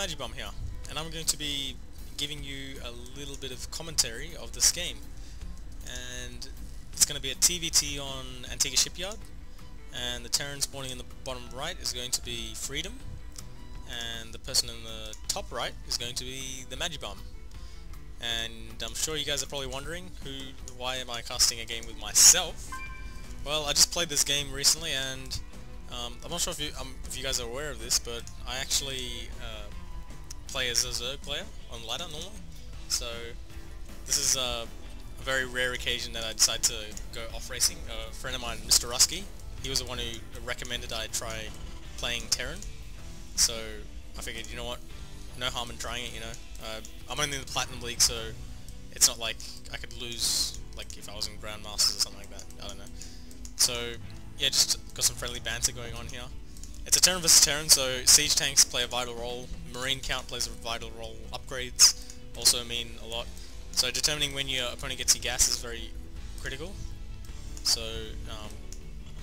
TheMagiBum here, and I'm going to be giving you a little bit of commentary of this game. And it's going to be a TvT on Antigua Shipyard, and the Terran spawning in the bottom right is going to be Freedom, and the person in the top right is going to be TheMagiBum. And I'm sure you guys are probably wondering, why am I casting a game with myself? Well, I just played this game recently, and I'm not sure if you guys are aware of this, but I actually play as a Zerg player on ladder normally. So this is a very rare occasion that I decide to go off racing. A friend of mine, Mr. Rusky, he was the one who recommended I try playing Terran. So I figured, you know what, no harm in trying it, you know. I'm only in the Platinum League, so it's not like I could lose, like if I was in Grandmasters or something like that, I don't know. So yeah, just got some friendly banter going on here. It's a Terran vs Terran, so siege tanks play a vital role, marine count plays a vital role, upgrades also mean a lot. So determining when your opponent gets your gas is very critical. So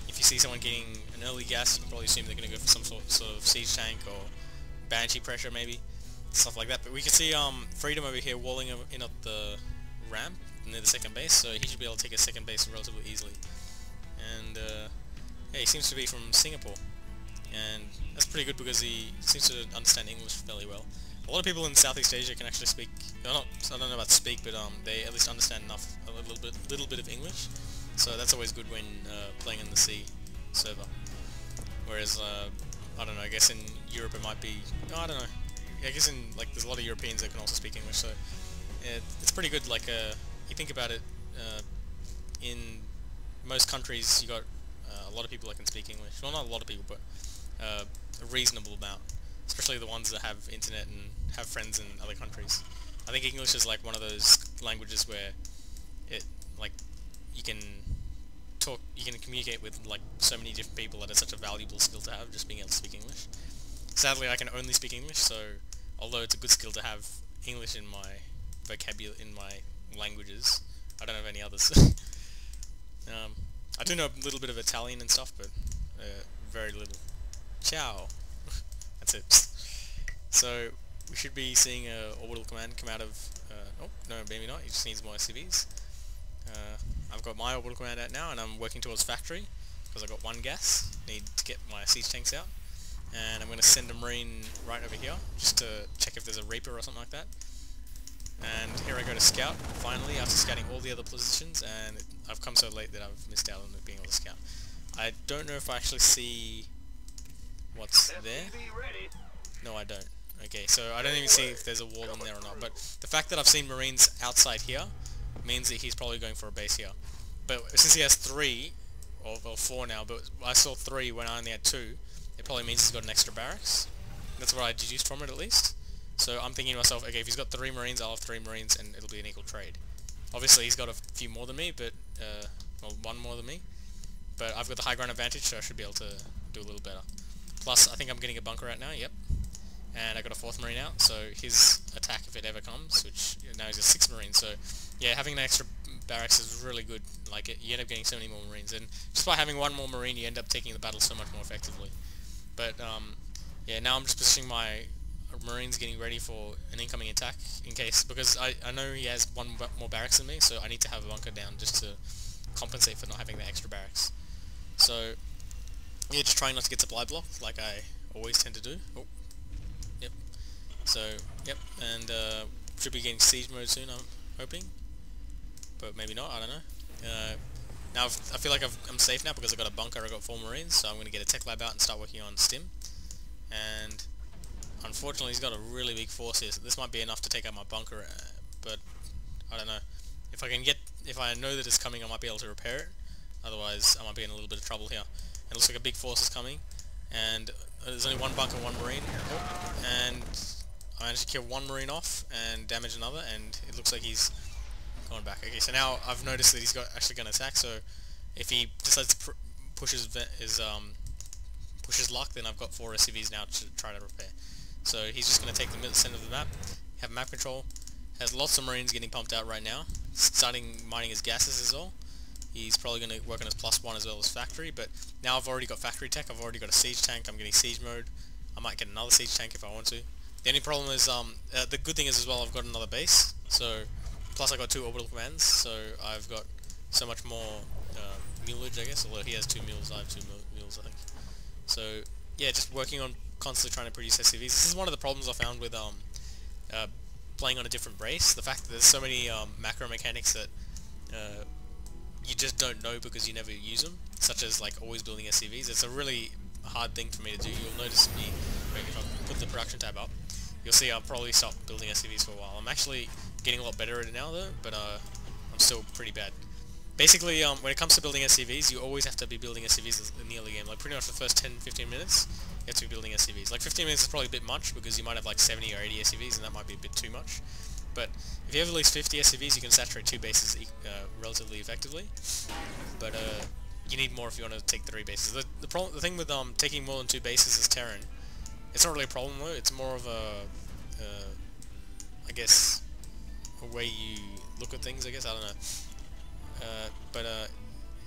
if you see someone getting an early gas, you can probably assume they're going to go for some sort of siege tank or banshee pressure maybe, stuff like that. But we can see Freedom over here walling in up the ramp near the second base, so he should be able to take a second base relatively easily. And yeah, he seems to be from Singapore, and that's pretty good because he seems to understand English fairly well. A lot of people in Southeast Asia can actually speak, I don't know about speak, but they at least understand enough, a little bit of English. So that's always good when playing in the C server. Whereas I don't know, I guess in Europe it might be, I don't know. I guess in like there's a lot of Europeans that can also speak English, so it's pretty good. Like you think about it, in most countries you got a lot of people that can speak English. Well, not a lot of people, but a reasonable amount. Especially the ones that have internet and have friends in other countries. I think English is like one of those languages where it you can communicate with like so many different people that it's such a valuable skill to have, just being able to speak English. Sadly, I can only speak English, so although it's a good skill to have English in my vocabulary, in my languages, I don't have any others. I do know a little bit of Italian and stuff, but very little. Ciao. That's it. So we should be seeing a orbital command come out of. Oh no, maybe not. He just needs more SCVs. I've got my orbital command out now, and I'm working towards factory because I got one gas. Need to get my siege tanks out, and I'm going to send a marine right over here just to check if there's a Reaper or something like that. And here I go to scout, finally, after scouting all the other positions, and I've come so late that I've missed out on being able to scout. I don't know if I actually see what's there. No, I don't. Okay, so I don't even see if there's a wall in there or not, but the fact that I've seen marines outside here means that he's probably going for a base here. But since he has 3, or 4 now, but I saw 3 when I only had 2, it probably means he's got an extra barracks. That's what I deduced from it, at least. So I'm thinking to myself, okay, if he's got 3 marines, I'll have 3 marines, and it'll be an equal trade. Obviously, he's got a few more than me, but well, 1 more than me. But I've got the high ground advantage, so I should be able to do a little better. Plus, I think I'm getting a bunker out now. Yep. And I got a 4th marine out, so his attack, if it ever comes, which now he's got 6 marines. So yeah, having an extra barracks is really good. Like you end up getting so many more marines, and just by having 1 more marine, you end up taking the battle so much more effectively. But yeah, now I'm just positioning my marines, getting ready for an incoming attack in case, because I know he has 1 more barracks than me, so I need to have a bunker down just to compensate for not having the extra barracks. So yeah, just trying not to get supply blocked like I always tend to do. Oh, yep. So yep, and should be getting siege mode soon, I'm hoping, but maybe not. I don't know. Now I feel like I'm safe now because I got a bunker. I got 4 marines, so I'm going to get a tech lab out and start working on stim. And unfortunately, he's got a really big force here. So this might be enough to take out my bunker, but I don't know. If I know that it's coming, I might be able to repair it. Otherwise, I might be in a little bit of trouble here. It looks like a big force is coming, and there's only 1 bunker, 1 marine. Oh, and I managed to kill 1 marine off and damage another, and it looks like he's going back. Okay, so now I've noticed that he's actually going to attack. So if he decides to push his luck, then I've got 4 SCVs now to try to repair. So he's just going to take the center of the map, have map control, has lots of marines getting pumped out right now, starting mining his gases as well. He's probably going to work on his +1 as well as factory, but now I've already got factory tech, I've already got a siege tank, I'm getting siege mode. I might get another siege tank if I want to. The only problem is, the good thing is as well, I've got another base, so, plus I got 2 orbital commands, so I've got so much more, muleage, I guess, although he has 2 mules, I have 2 mules, I think. So, yeah, just working on constantly trying to produce SCVs. This is one of the problems I found with, playing on a different race, the fact that there's so many, macro mechanics that, you just don't know because you never use them, such as like always building SCVs. It's a really hard thing for me to do. You'll notice me, if I put the production tab up, you'll see I'll probably stop building SCVs for a while. I'm actually getting a lot better at it now though, but I'm still pretty bad. Basically, when it comes to building SCVs, you always have to be building SCVs in the early game. Like pretty much the first 10-15 minutes, you have to be building SCVs. Like 15 minutes is probably a bit much because you might have like 70 or 80 SCVs and that might be a bit too much. But if you have at least 50 SCVs, you can saturate 2 bases relatively effectively. But you need more if you want to take 3 bases. The thing with taking more than 2 bases is Terran. It's not really a problem though. It's more of a, I guess, a way you look at things. I guess I don't know. But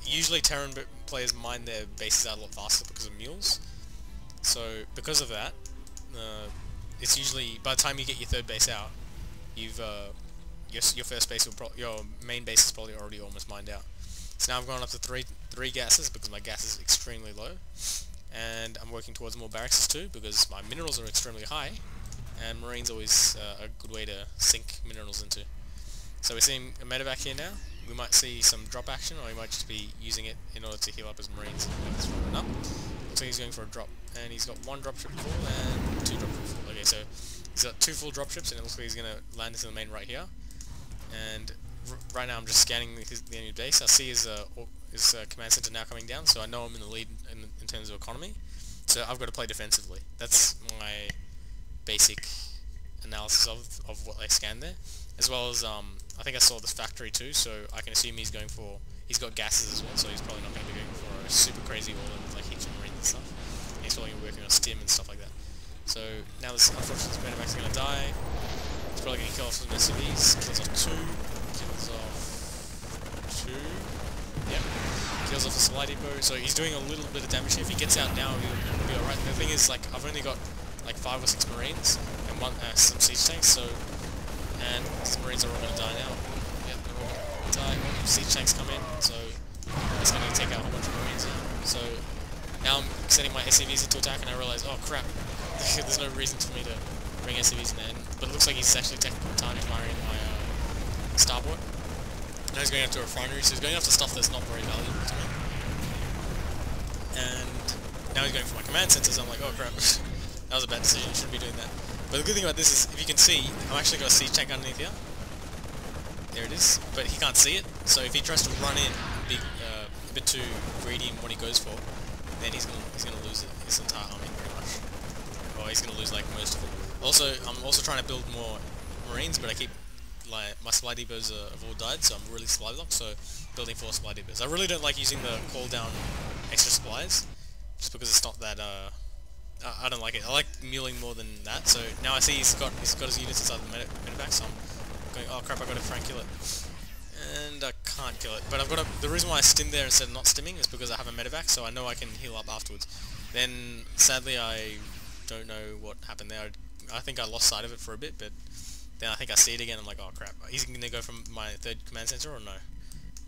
usually Terran players mine their bases out a lot faster because of mules. So because of that, it's usually by the time you get your 3rd base out, you've your first base your main base is probably already almost mined out. So now I've gone up to three gases because my gas is extremely low, and I'm working towards more barracks too because my minerals are extremely high, and marine's always a good way to sink minerals into. So we're seeing a medevac here now. We might see some drop action, or he might just be using it in order to heal up his marines. Up. Looks like he's going for a drop, and he's got 1 dropship full and 2 dropship full. Okay, so he's got 2 full dropships, and it looks like he's going to land into the main right here. And right now I'm just scanning the enemy base. I see his command center now coming down, so I know I'm in the lead in terms of economy. So I've got to play defensively. That's my basic analysis of what I scanned there. As well as, I think I saw this factory too, so I can assume he's got gases as well, so he's probably not going to be going for a super crazy all-in with like heaps of marines and stuff. He's probably working on stim and stuff like that. So now this, unfortunately, this medevac's going to die. He's probably going to kill off some SCVs, kills off 2, yep, kills off the supply depot, so he's doing a little bit of damage here. If he gets out now, he'll be alright. The thing is, like, I've only got like 5 or 6 marines and some siege tanks, so, and these marines are all going to die now. Yep, they're all going to die. Siege tanks come in, so it's going to take out a whole bunch of marines now. So now I'm setting my SCVs into attack, and I realise, oh crap, there's no reason for me to bring SCVs in there. But it looks like he's actually taking time firing my starboard. Now he's going after a refinery, so he's going after stuff that's not very valuable to me. And now he's going for my command centers. I'm like, oh crap, that was a bad decision, shouldn't be doing that. But the good thing about this is, if you can see, I'm actually got a siege tank underneath here. There it is, but he can't see it, so if he tries to run in and be a bit too greedy in what he goes for, then he's gonna lose his entire army pretty much. Or he's gonna lose like most of it. Also, I'm also trying to build more marines, but I keep like my supply depots have all died, so I'm really supply blocked. So building 4 supply depots. I really don't like using the call down extra supplies, just because it's not that I don't like it. I like muling more than that. So now I see he's got his units inside the medevac, so I'm going, oh crap, I gotta try and kill it. And I can't kill it. But I've got the reason why I stim there instead of not stimming is because I have a medevac, so I know I can heal up afterwards. Then sadly I don't know what happened there. I think I lost sight of it for a bit, but then I think I see it again. I'm like, oh crap, he's gonna go from my 3rd command center or no?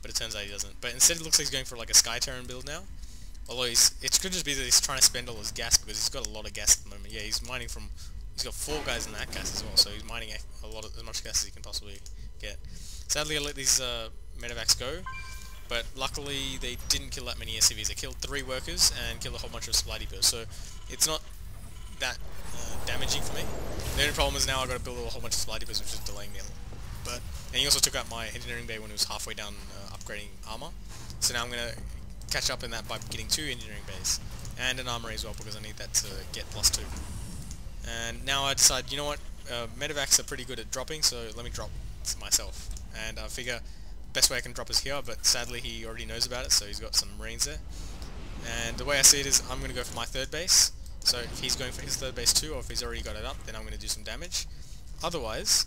But it turns out he doesn't. But instead it looks like he's going for like a Sky Terran build now. Although it could just be that he's trying to spend all his gas because he's got a lot of gas at the moment. Yeah, he's mining from. He's got 4 guys in that gas as well, so he's mining as much gas as he can possibly get. Sadly, I let these medevacs go, but luckily they didn't kill that many SCVs. They killed 3 workers and killed a whole bunch of supply depots. So it's not that damaging for me. The only problem is now I've got to build a whole bunch of supply depots, which is delaying me a lot. And he also took out my engineering bay when he was halfway down upgrading armor. So now I'm going to catch up in that by getting 2 engineering bays and an armory as well, because I need that to get +2. And now I decide, you know what, medevacs are pretty good at dropping, so let me drop myself. And I figure best way I can drop is here, but sadly he already knows about it, so he's got some marines there. And the way I see it is I'm going to go for my 3rd base. So if he's going for his 3rd base too, or if he's already got it up, then I'm going to do some damage. Otherwise,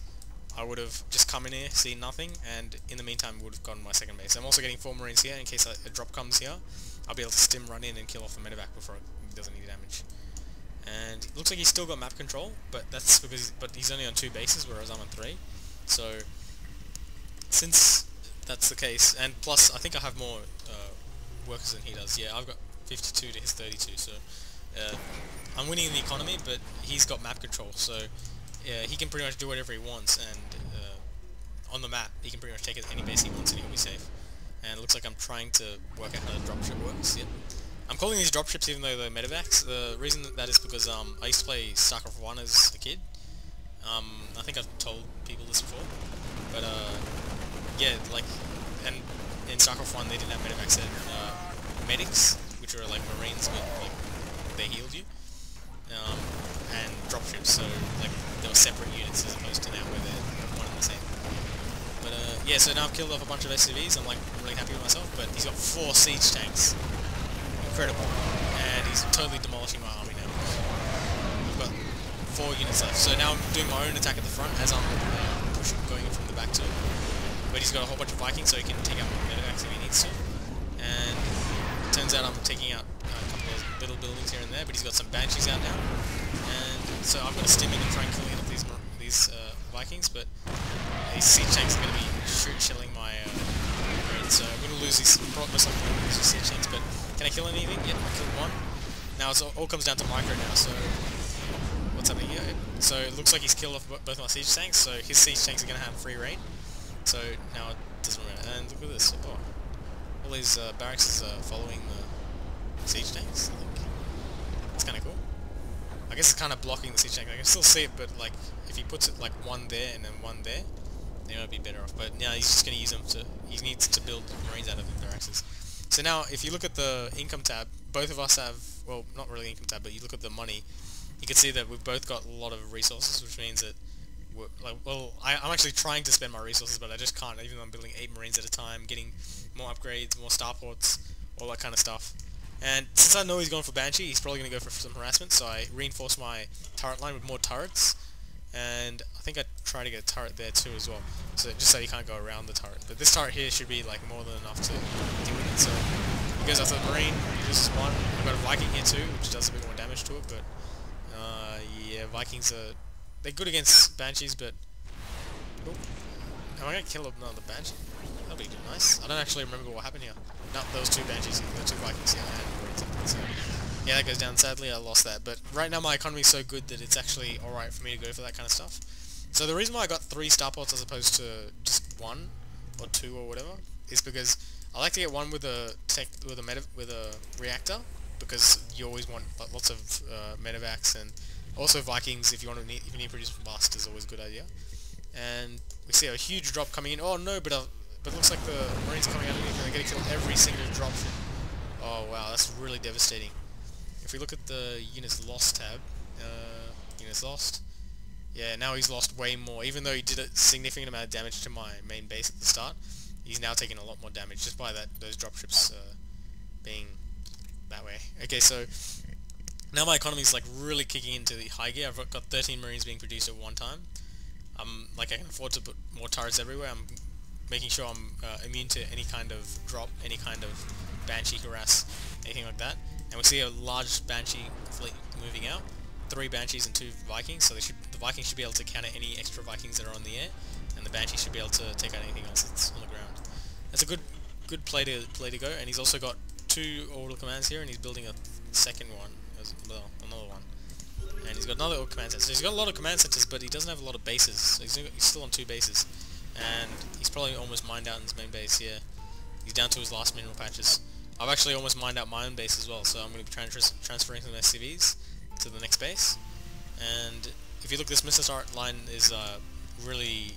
I would have just come in here, seen nothing, and in the meantime would have gotten my 2nd base. I'm also getting 4 marines here in case a drop comes here. I'll be able to stim run in and kill off the medevac before it does any damage. and it looks like he's still got map control, but that's because he's only on 2 bases, whereas I'm on 3. So since that's the case, and plus I think I have more workers than he does. Yeah, I've got 52 to his 32, so I'm winning in the economy, but he's got map control, so he can pretty much do whatever he wants, and on the map he can pretty much take it any base he wants and he'll be safe. And it looks like I'm trying to work out how the dropship works. Yep. I'm calling these dropships even though they're medevacs. The reason that is because I used to play StarCraft 1 as a kid. I think I've told people this before, but yeah, like, and in StarCraft 1 they didn't have medevacs, they had medics, which were like marines, but like they healed you, and dropships, so like they were separate units as opposed to now where they're one and the same. But yeah, so now I've killed off a bunch of SCVs, I'm like really happy with myself, but he's got 4 siege tanks. Incredible. And he's totally demolishing my army now. I've got 4 units left, so now I'm doing my own attack at the front as I'm pushing, going in from the back too. But he's got a whole bunch of Vikings, so he can take out my medevacs if he needs to. And it turns out I'm taking out a couple of little buildings here and there, but he's got some Banshees out now. And so I've got to stim in and try and kill these Vikings, but these siege tanks are going to be shelling my marines, so I'm going to lose these, most likely I'm going to lose these siege tanks, but can I kill anything? Yep, I killed 1. Now it all comes down to micro now, so what's happening here? So it looks like he's killed off both my siege tanks, so his siege tanks are going to have free reign, so now it doesn't matter. And look at this, oh, all these barracks are following the siege tanks, I think. It's kind of cool. I guess it's kind of blocking the siege tank. I can still see it, but like if he puts it like 1 there and then 1 there, then it'll be better off. But now he's just going to use them to. He needs to build marines out of their axes. So now, if you look at the income tab, both of us have, well, not really income tab, but you look at the money, you can see that we've both got a lot of resources, which means that we're, like, well, I'm actually trying to spend my resources, but I just can't. Even though I'm building 8 marines at a time, getting more upgrades, more starports, all that kind of stuff. And since I know he's going for Banshee, he's probably going to go for some harassment, so I reinforce my turret line with more turrets, and I think I try to get a turret there too as well, so just so you can't go around the turret. But this turret here should be like more than enough to deal with it, so he goes after the marine, he loses 1. I've got a Viking here too, which does a bit more damage to it, but yeah, Vikings are, they're good against Banshees, but oh, am I going to kill another Banshee? That'll be nice. I don't actually remember what happened here. No, there was 2 Banshees, there were 2 Vikings here, and so yeah, that goes down. Sadly, I lost that. But right now my economy is so good that it's actually alright for me to go for that kind of stuff. So the reason why I got 3 starports as opposed to just 1 or 2 or whatever is because I like to get one with a reactor, because you always want lots of medevacs, and also Vikings if you need to produce bust is always a good idea. And we see a huge drop coming in. Oh no, but it looks like the Marines coming out of it and they're going to kill every single drop. Oh wow, that's really devastating. If we look at the units lost tab, units lost, yeah, now he's lost way more. Even though he did a significant amount of damage to my main base at the start, he's now taking a lot more damage just by those dropships being that way. Okay, so now my economy is like really kicking into the high gear. I've got 13 Marines being produced at one time. I can afford to put more turrets everywhere. I'm making sure I'm immune to any kind of drop, any kind of Banshee harass, anything like that. And we see a large Banshee fleet moving out. 3 Banshees and 2 Vikings, so the Vikings should be able to counter any extra Vikings that are on the air, and the Banshee should be able to take out anything else that's on the ground. That's a good play to go, and he's also got 2 orbital commands here, and he's building a second one as well, another one. And he's got another command center. So he's got a lot of command centers, but he doesn't have a lot of bases. So he's still on 2 bases, and he's probably almost mined out in his main base here. He's down to his last mineral patches. I've actually almost mined out my own base as well, so I'm going to be transferring some SCVs to the next base. And if you look, this missile turret line is really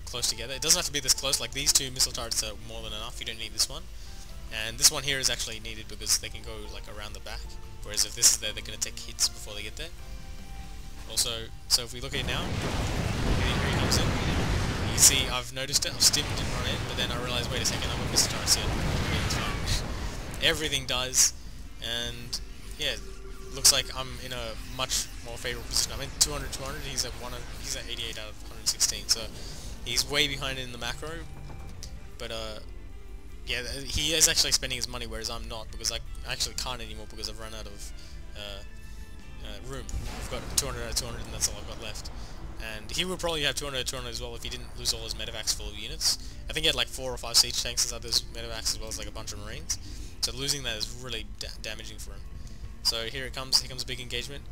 close together. It doesn't have to be this close. Like, these 2 missile turrets are more than enough. You don't need this one. And this one here is actually needed because they can go like around the back. Whereas if this is there, they're going to take hits before they get there. Also, so if we look at it now, here he comes in. You see, I've noticed it. I've stimmed and run in, but then I realized, wait a second, I've got missile turrets here. It's fine. Everything dies, and yeah, looks like I'm in a much more favorable position. I'm in 200, he's at 88 out of 116, so he's way behind in the macro, but yeah, he is actually spending his money, whereas I'm not, because I actually can't anymore because I've run out of room. I've got 200 out of 200 and that's all I've got left. And he would probably have 200 out of 200 as well if he didn't lose all his medevacs full of units. I think he had like 4 or 5 siege tanks inside those medevacs as well as like a bunch of marines. So losing that is really damaging for him. So here it comes. Here comes a big engagement.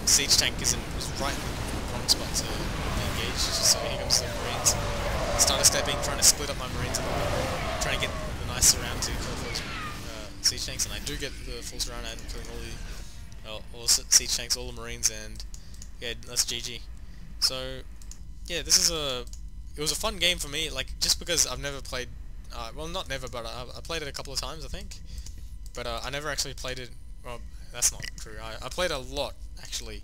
Siege tank was right in the wrong spot to engage. So here comes the marines. Started stepping, trying to split up my marines a little bit, trying to get the nice surround to kill those siege tanks, and I do get the full surround and killing all the siege tanks, all the marines, and yeah, that's GG. So yeah, it was a fun game for me, like just because I've never played, well not never, but I played it a couple of times I think, but I never actually played it. Well, that's not true. I played a lot actually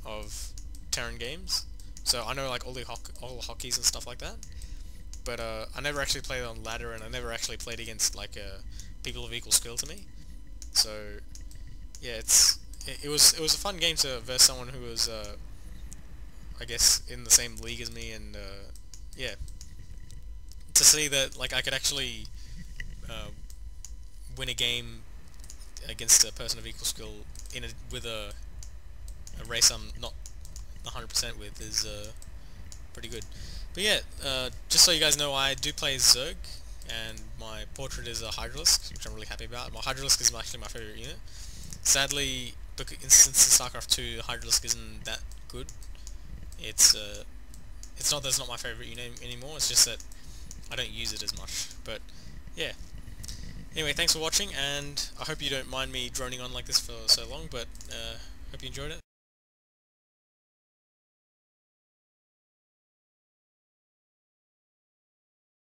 of Terran games, so I know like all the hotkeys and stuff like that. But I never actually played on ladder, and I never actually played against like people of equal skill to me. So yeah, it was a fun game to verse someone who was I guess in the same league as me, and yeah, to see that like I could actually win a game against a person of equal skill with a race I'm not 100% with is pretty good. But yeah, just so you guys know, I do play Zerg, and my portrait is a Hydralisk, which I'm really happy about. My Hydralisk is actually my favourite unit. Sadly, since in StarCraft 2, the Hydralisk isn't that good. It's not that it's not my favourite unit anymore, it's just that I don't use it as much. But yeah. Anyway, thanks for watching, and I hope you don't mind me droning on like this for so long, but hope you enjoyed it.